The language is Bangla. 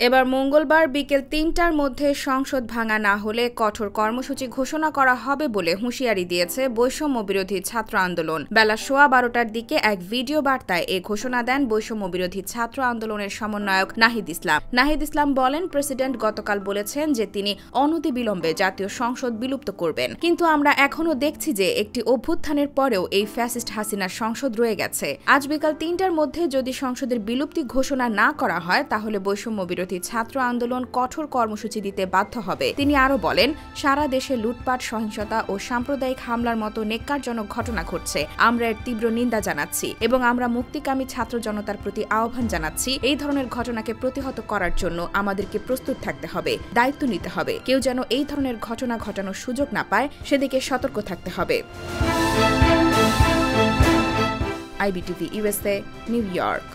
এবার মঙ্গলবার বিকেল ৩টার মধ্যে সংসদ ভাঙা না হলে কঠোর কর্মসূচি ঘোষণা করা হবে বলে হুঁশিয়ারি দিয়েছে বৈষম্য বিরোধী ছাত্র আন্দোলন। বেলা 12:15টার দিকে এক ভিডিও বার্তায় এ ঘোষণা দেন বৈষম্য বিরোধী ছাত্র আন্দোলনের সমন্বয়ক নাহিদ ইসলাম। নাহিদ ইসলাম বলেন, প্রেসিডেন্ট গতকাল বলেছেন যে তিনি অনতিবিলম্বে জাতীয় সংসদ বিলুপ্ত করবেন, কিন্তু আমরা এখনো দেখছি যে একটি অভ্যুত্থানের পরেও এই ফ্যাসিস্ট হাসিনার সংসদ রয়ে গেছে। আজ বিকাল ৩টার মধ্যে যদি সংসদের বিলুপ্তি ঘোষণা না করা হয় তাহলে বৈষম্য বিরোধী ছাত্র আন্দোলন কঠোর কর্মসূচি দিতে বাধ্য হবে। তিনি আরো বলেন, সারা দেশে লুটপাট, সহিংসতা ও সাম্প্রদায়িক হামলার মতো নেক্কারজনক ঘটনা ঘটছে। আমরা এর তীব্র নিন্দা জানাচ্ছি এবং আমরা মুক্তিকামী ছাত্র জনতার প্রতি আহ্বান জানাচ্ছি, এই ধরনের ঘটনাকে প্রতিহত করার জন্য আমাদেরকে প্রস্তুত থাকতে হবে, দায়িত্ব নিতে হবে। কেউ যেন এই ধরনের ঘটনা ঘটানোর সুযোগ না পায় সেদিকে সতর্ক থাকতে হবে। IBTV USA, new York.